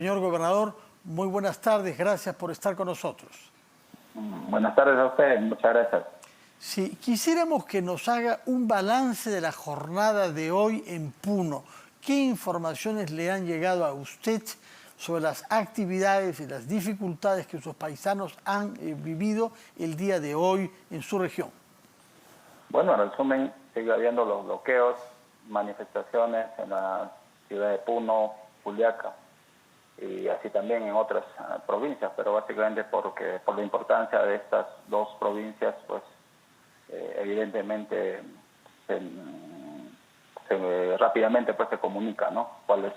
Señor gobernador, muy buenas tardes, gracias por estar con nosotros. Buenas tardes a usted, muchas gracias. Si quisiéramos que nos haga un balance de la jornada de hoy en Puno, ¿qué informaciones le han llegado a usted sobre las actividades y las dificultades que sus paisanos han vivido el día de hoy en su región? Bueno, en resumen, sigue habiendo los bloqueos, manifestaciones en la ciudad de Puno, Juliaca, y así también en otras provincias, pero básicamente por la importancia de estas dos provincias, pues evidentemente rápidamente pues se comunica, ¿no? Cuál es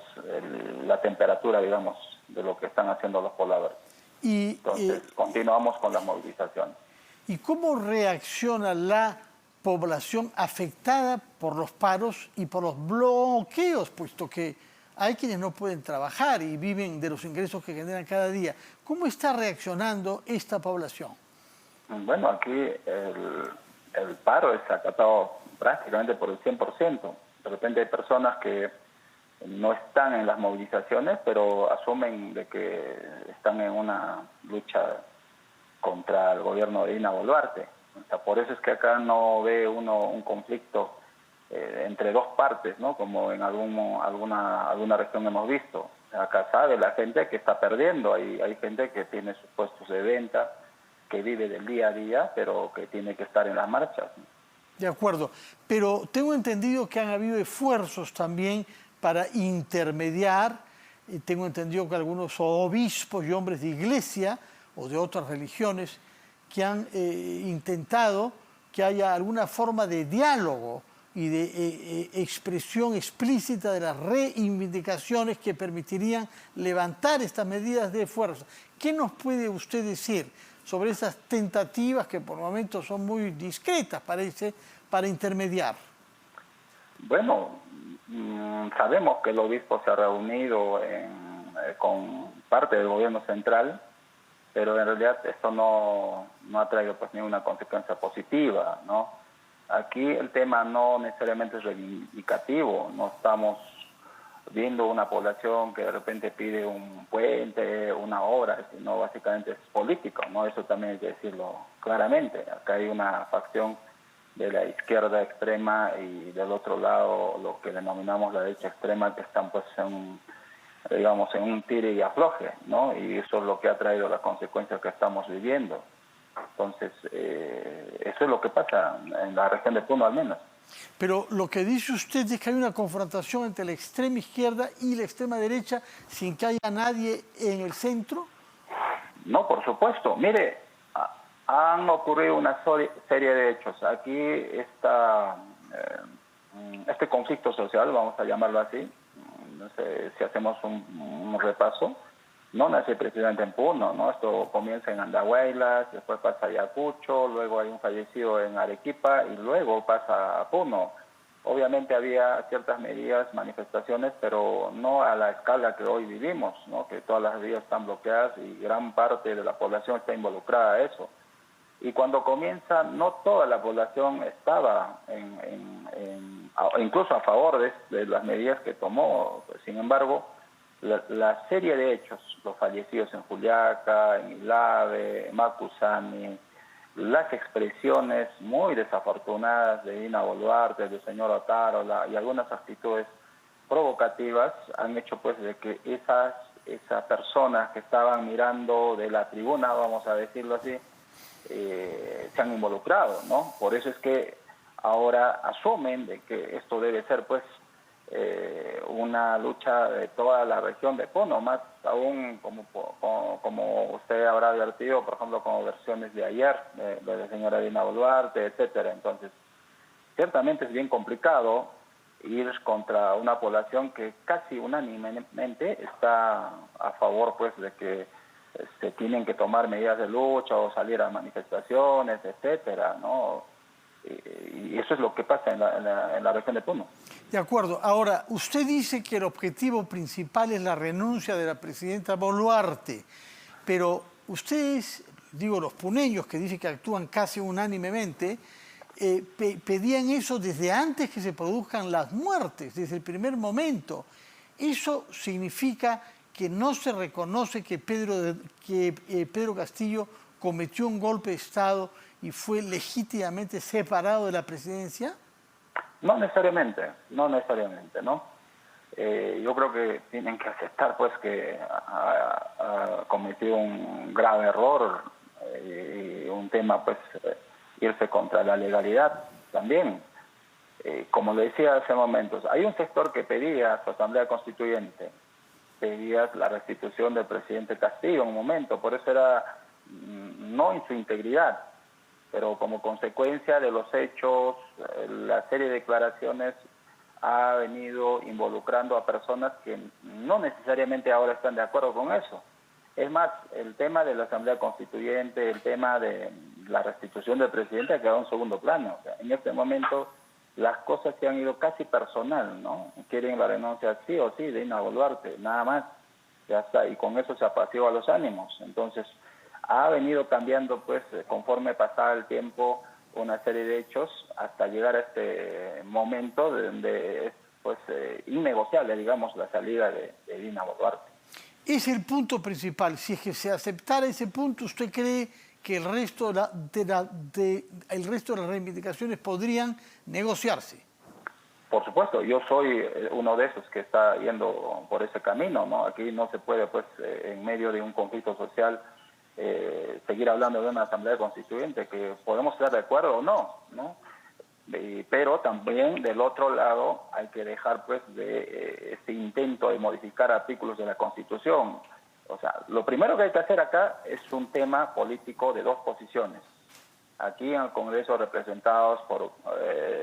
la temperatura, digamos, de lo que están haciendo los pobladores. Entonces, continuamos con las movilizaciones. ¿Y cómo reacciona la población afectada por los paros y por los bloqueos, puesto que hay quienes no pueden trabajar y viven de los ingresos que generan cada día? ¿Cómo está reaccionando esta población? Bueno, aquí el paro es acatado prácticamente por el 100%. De repente hay personas que no están en las movilizaciones, pero asumen de que están en una lucha contra el gobierno de Dina Boluarte. O sea, por eso es que acá no ve uno un conflicto entre dos partes, ¿no? Como en alguna región hemos visto. Acá sabe la gente que está perdiendo, hay gente que tiene sus puestos de venta, que vive del día a día, pero que tiene que estar en las marchas. De acuerdo, pero tengo entendido que han habido esfuerzos también para intermediar, y tengo entendido que algunos obispos y hombres de iglesia o de otras religiones que han intentado que haya alguna forma de diálogo y de expresión explícita de las reivindicaciones que permitirían levantar estas medidas de fuerza. ¿Qué nos puede usted decir sobre esas tentativas que por momentos son muy discretas, parece, para intermediar? Bueno, sabemos que el obispo se ha reunido con parte del gobierno central, pero en realidad esto no ha traído pues ninguna consecuencia positiva, ¿no? Aquí el tema no necesariamente es reivindicativo, no estamos viendo una población que de repente pide un puente, una obra, sino básicamente es político, ¿no? Eso también hay que decirlo claramente. Acá hay una facción de la izquierda extrema y del otro lado lo que denominamos la derecha extrema, que están pues digamos, en un tire y afloje, ¿no? Y eso es lo que ha traído las consecuencias que estamos viviendo. Entonces, eso es lo que pasa en la región de Puno al menos. Pero lo que dice usted es que hay una confrontación entre la extrema izquierda y la extrema derecha sin que haya nadie en el centro. No, por supuesto. Mire, han ocurrido una serie de hechos. Aquí este conflicto social, vamos a llamarlo así, no sé si hacemos un repaso, no nace precisamente en Puno, ¿no? Esto comienza en Andahuaylas, después pasa a Ayacucho, luego hay un fallecido en Arequipa y luego pasa a Puno. Obviamente había ciertas medidas, manifestaciones, pero no a la escala que hoy vivimos, ¿no? Que todas las vías están bloqueadas y gran parte de la población está involucrada a eso. Y cuando comienza, no toda la población estaba incluso a favor de las medidas que tomó. Sin embargo, la serie de hechos, los fallecidos en Juliaca, en Ilave, en Macusani, las expresiones muy desafortunadas de Dina Boluarte, del señor Otárola y algunas actitudes provocativas han hecho pues de que esas personas que estaban mirando de la tribuna, vamos a decirlo así, se han involucrado, ¿no? Por eso es que ahora asumen de que esto debe ser pues una lucha de toda la región de Puno, más aún como usted habrá advertido, por ejemplo, como versiones de ayer, de la señora Dina Boluarte, etcétera. Entonces, ciertamente es bien complicado ir contra una población que casi unánimemente está a favor pues de que se tienen que tomar medidas de lucha o salir a manifestaciones, etcétera, ¿no? Y eso es lo que pasa en la región de Puno. De acuerdo. Ahora, usted dice que el objetivo principal es la renuncia de la presidenta Boluarte, pero ustedes, digo los puneños que dicen que actúan casi unánimemente, pedían eso desde antes que se produzcan las muertes, desde el primer momento. Eso significa que no se reconoce que Pedro Castillo cometió un golpe de Estado y fue legítimamente separado de la presidencia? No necesariamente, no necesariamente, ¿no? Yo creo que tienen que aceptar pues que ha cometido un grave error y un tema pues irse contra la legalidad también. Como le decía hace momentos, hay un sector que pedía su asamblea constituyente, pedía la restitución del presidente Castillo en un momento, por eso era no en su integridad, pero como consecuencia de los hechos, la serie de declaraciones ha venido involucrando a personas que no necesariamente ahora están de acuerdo con eso. Es más, el tema de la Asamblea Constituyente, el tema de la restitución del presidente ha quedado en segundo plano. O sea, en este momento las cosas se han ido casi personal, ¿no? Quieren la renuncia sí o sí de Dina Boluarte, nada más. Ya está, y con eso se apacigua los ánimos. Entonces, ha venido cambiando, pues, conforme pasaba el tiempo, una serie de hechos hasta llegar a este momento donde es pues innegociable, digamos, la salida de Dina Boluarte. Es el punto principal. Si es que se aceptara ese punto, ¿usted cree que el resto de las reivindicaciones podrían negociarse? Por supuesto, yo soy uno de esos que está yendo por ese camino, ¿no? Aquí no se puede, pues, en medio de un conflicto social, seguir hablando de una asamblea constituyente, que podemos estar de acuerdo o no, ¿no? Pero también del otro lado hay que dejar pues de este intento de modificar artículos de la Constitución. O sea, lo primero que hay que hacer acá es un tema político de dos posiciones. Aquí en el Congreso representados por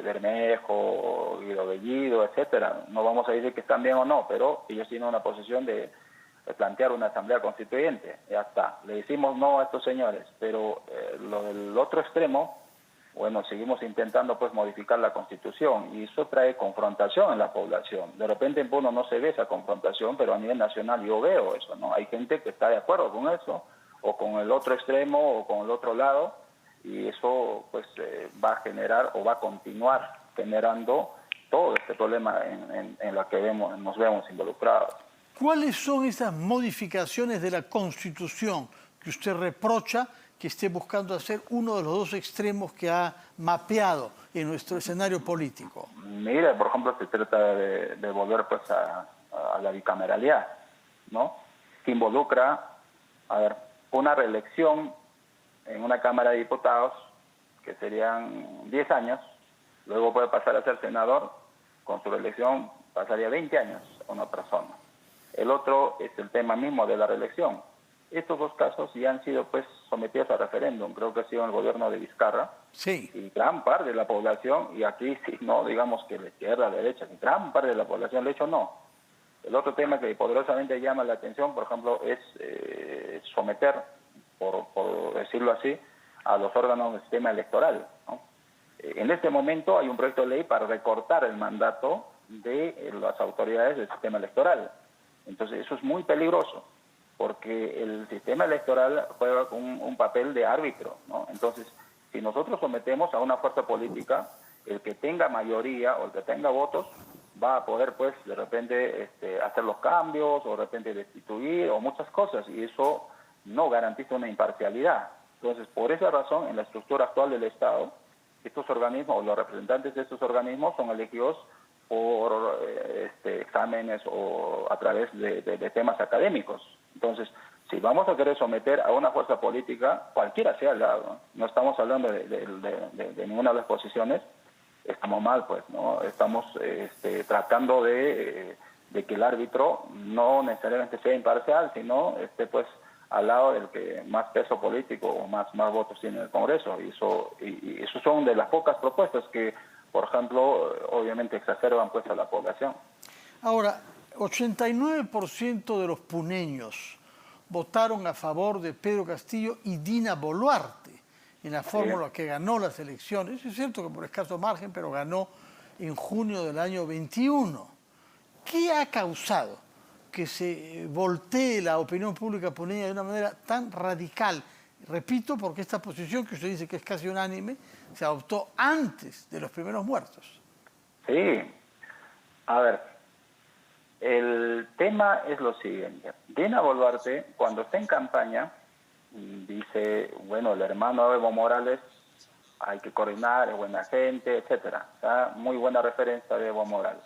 Bermejo, Guido Bellido, etcétera. No vamos a decir que están bien o no, pero ellos tienen una posición de plantear una asamblea constituyente. Ya está. Le decimos no a estos señores, pero lo del otro extremo, bueno, seguimos intentando pues modificar la Constitución y eso trae confrontación en la población. De repente en Puno no se ve esa confrontación, pero a nivel nacional yo veo eso, ¿no? Hay gente que está de acuerdo con eso, o con el otro extremo, o con el otro lado, y eso pues va a generar o va a continuar generando todo este problema en la que nos vemos involucrados. ¿Cuáles son esas modificaciones de la Constitución que usted reprocha que esté buscando hacer uno de los dos extremos que ha mapeado en nuestro escenario político? Mire, por ejemplo, se trata de volver pues a la bicameralidad, ¿no? Que involucra, a ver, una reelección en una Cámara de Diputados, que serían 10 años, luego puede pasar a ser senador, con su reelección pasaría 20 años a una persona. El otro es el tema mismo de la reelección. Estos dos casos ya han sido pues sometidos a referéndum, creo que ha sido en el gobierno de Vizcarra. Sí. Y gran parte de la población, y aquí sí, no digamos que la izquierda, la derecha, gran parte de la población le ha dicho no. El otro tema que poderosamente llama la atención, por ejemplo, es someter, por decirlo así, a los órganos del sistema electoral, ¿no? En este momento hay un proyecto de ley para recortar el mandato de las autoridades del sistema electoral. Entonces eso es muy peligroso, porque el sistema electoral juega un papel de árbitro, ¿no? Entonces, si nosotros sometemos a una fuerza política, el que tenga mayoría o el que tenga votos va a poder, pues, de repente hacer los cambios o de repente destituir o muchas cosas, y eso no garantiza una imparcialidad. Entonces, por esa razón, en la estructura actual del Estado, estos organismos o los representantes de estos organismos son elegidos por exámenes o a través de temas académicos. Entonces, si vamos a querer someter a una fuerza política, cualquiera sea el lado, no estamos hablando de ninguna de las posiciones, estamos mal, pues, ¿no? Estamos tratando de que el árbitro no necesariamente sea imparcial, sino pues al lado del que más peso político o más votos tiene en el Congreso. Y eso son de las pocas propuestas que, por ejemplo, obviamente exacerban pues a la población. Ahora, 89% de los puneños votaron a favor de Pedro Castillo y Dina Boluarte en la fórmula que ganó las elecciones. Es cierto que por escaso margen, pero ganó en junio del año 21. ¿Qué ha causado que se voltee la opinión pública puneña de una manera tan radical? Repito, porque esta posición que usted dice que es casi unánime, se adoptó antes de los primeros muertos. Sí. A ver, El tema es lo siguiente. Dina Boluarte, cuando está en campaña, dice, bueno, el hermano Evo Morales hay que coordinar, es buena gente, etcétera. O sea, muy buena referencia de Evo Morales.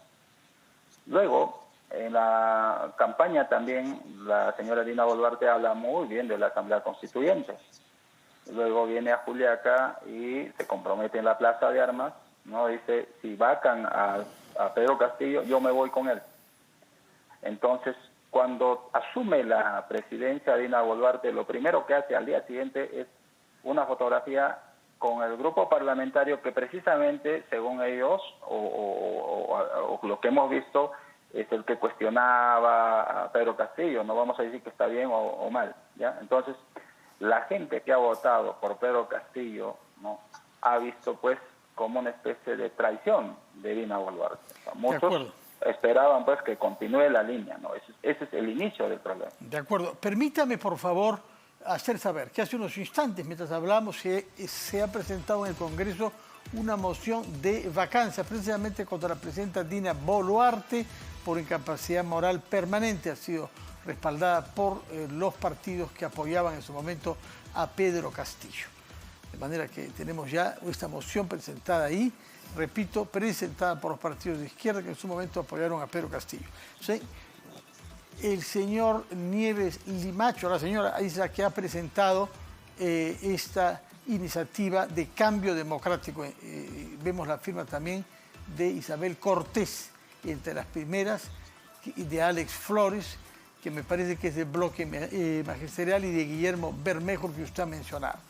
Luego, en la campaña también, la señora Dina Boluarte habla muy bien de la Asamblea Constituyente. Luego viene a Juliaca y se compromete en la Plaza de Armas, ¿no? Dice, si vacan a Pedro Castillo, yo me voy con él. Entonces, cuando asume la presidencia Dina Boluarte, lo primero que hace al día siguiente es una fotografía con el grupo parlamentario que precisamente, según ellos, o lo que hemos visto, es el que cuestionaba a Pedro Castillo. No vamos a decir que está bien o mal, ¿ya? Entonces, la gente que ha votado por Pedro Castillo, ¿no?, ha visto pues como una especie de traición de Dina Boluarte. O sea, muchos esperaban pues que continúe la línea, ¿no? Ese es el inicio del problema. De acuerdo. Permítame, por favor, hacer saber que hace unos instantes, mientras hablamos, se ha presentado en el Congreso una moción de vacancia, precisamente contra la presidenta Dina Boluarte, por incapacidad moral permanente. Ha sido respaldada por los partidos que apoyaban en su momento a Pedro Castillo. De manera que tenemos ya esta moción presentada ahí, repito, presentada por los partidos de izquierda que en su momento apoyaron a Pedro Castillo. ¿Sí? El señor Nieves Limacho, la señora Isla, que ha presentado esta iniciativa de cambio democrático. Vemos la firma también de Isabel Cortés, entre las primeras, y de Alex Flores, que me parece que es del bloque magisterial, y de Guillermo Bermejo, que usted ha mencionado.